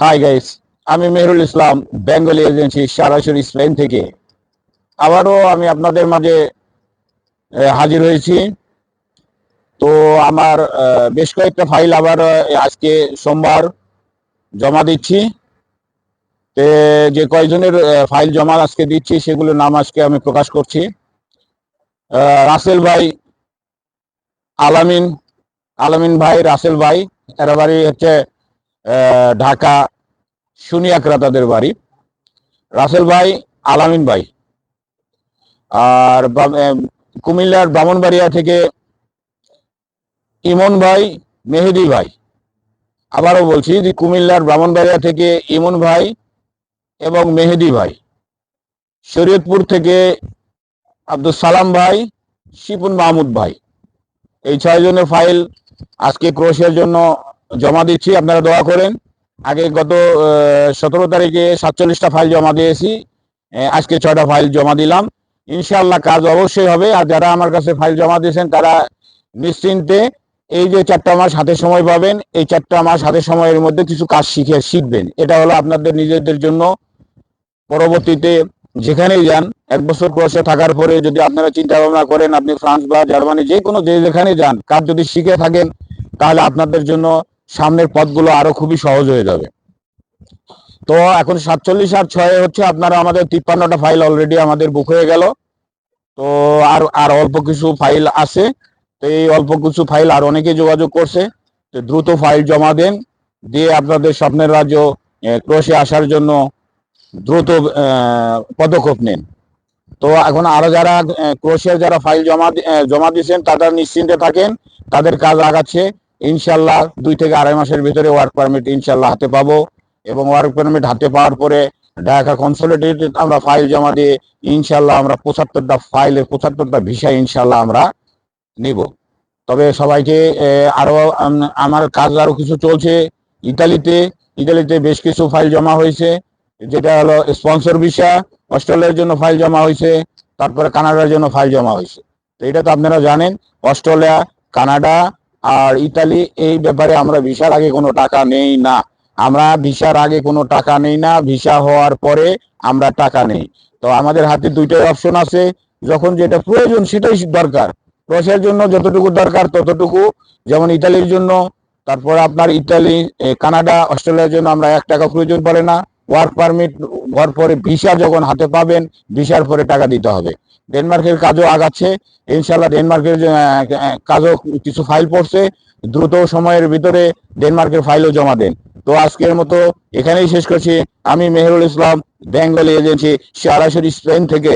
Hi guys, আমি মেহরুল ইসলাম, Bengali agency, সরাসরি Spain থেকে আবারও আমি আপনাদের মাঝে হাজির হয়েছি। তো আমার বেশ কয়েকটা ফাইল আবার আজকে সোমবার জমা দিচ্ছি। যে কয়জনের ফাইল জমা আজকে দিচ্ছি সেগুলোর নাম আজকে আমি প্রকাশ করছি। রাসেল ভাই, আলামিন আলামিন ভাই, রাসেল ভাই, এরা বাড়ি হচ্ছে ঢাকা সুনিয়াকরা তাদের বাড়ি। রাসেল ভাই, আলামিন ভাই। আর কুমিল্লার ব্রাহ্মণবাড়িয়া থেকে ইমন ভাই, মেহেদি ভাই। আবারও বলছি যে কুমিল্লার ব্রাহ্মণবাড়িয়া থেকে ইমন ভাই এবং মেহেদি ভাই। শরীয়তপুর থেকে আব্দুল সালাম ভাই, শিপুন মাহমুদ ভাই। এই 6 জনের ফাইল আজকে ক্রোয়েশিয়ার জন্য জমা দিচ্ছি, আপনারা দোয়া করেন। আগে গত 17 তারিখে 47টা ফাইল জমা দিয়েছি, আজকে 6টা ফাইল জমা দিলাম। ইনশাআল্লাহ কাজ অবশ্যই হবে। আর যারা আমার কাছে ফাইল জমা দিয়েছেন তারা নিশ্চিন্তে এই যে 4টা মাস হাতে সময় পাবেন, এই 4টা মাস হাতে সময়ের মধ্যে কিছু কাজ শিখবেন। এটা হলো আপনাদের নিজেদের জন্য। পরবর্তীতে যেখানেই যান, 1 বছর ক্রোয়েশিয়া থাকার পরে যদি আপনারা চিন্তা ভাবনা করেন আপনি ফ্রান্স বা জার্মানি যেখানে যান, কাজ যদি শিখে থাকেন তাহলে আপনাদের জন্য সামনের পথগুলো আরো খুবই সহজ হয়ে যাবে। তো এখন 47 আর 6 হচ্ছে আপনারা আমাদের 53টা ফাইল অলরেডি আমাদের বুক হয়ে গেল। তো আর অল্প কিছু ফাইল আছে। তো এই অল্প কিছু ফাইল আর অনেকে যোগাযোগ করছে। তো দ্রুত ফাইল জমা দেন, দিয়ে আপনাদের স্বপ্নের রাজ্য ক্রোয়েশিয়া আসার জন্য দ্রুত পদক্ষেপ নেন। তো এখন আরো যারা ক্রোয়েশিয়ার যারা ফাইল জমা দিয়েছেন তারা নিশ্চিন্তে থাকেন, তাদের কাজ আগাচ্ছে। ইনশাল্লাহ 2 থেকে 2.5 মাসের ভিতরে ওয়ার্ক পারমিট ইনশাল্লাহ হাতে পাবো। এবং ওয়ার্ক পারমিট হাতে পাওয়ার পরে ঢাকা কনসুলেটেড আমরা ফাইল জমা দিয়ে ইনশাল্লাহ আমরা 75টা ফাইলের 75টা ভিসা ইনশাল্লাহ আমরা নিব। তবে সবাইকে আরো আমার কাজ আরো কিছু চলছে। ইতালিতে বেশ কিছু ফাইল জমা হয়েছে, যেটা হলো স্পন্সর ভিসা। অস্ট্রেলিয়ার জন্য ফাইল জমা হয়েছে, তারপরে কানাডার জন্য ফাইল জমা হয়েছে। তো এটা তো আপনারা জানেন, অস্ট্রেলিয়া, কানাডা আর ইতালি, এই ব্যাপারে আমরা ভিসার আগে কোনো টাকা নেই না। ভিসা হওয়ার পরে আমরা টাকা নেই। তো আমাদের হাতে 2টাই অপশন আছে, যখন যেটা প্রয়োজন সেটাই দরকার। ক্রোয়েশিয়ার জন্য যতটুকু দরকার ততটুকু, যেমন ইতালির জন্য, তারপর আপনার ইতালি, কানাডা, অস্ট্রেলিয়ার জন্য আমরা 1 টাকা প্রয়োজন পড়ে না। ওয়ার্ক পারমিট হওয়ার পরে ভিসা যখন হাতে পাবেন, ভিসার পরে টাকা দিতে হবে। ডেনমার্কের কাজও আগাচ্ছে ইনশাল্লাহ। ডেনমার্কের কাজও কিছু ফাইল পড়ছে, দ্রুত সময়ের ভিতরে ডেনমার্কের ফাইলও জমা দেন। তো আজকের মতো এখানেই শেষ করছি। আমি মেহরুল ইসলাম, বেঙ্গলি এজেন্সি, সরাসরি স্পেন থেকে।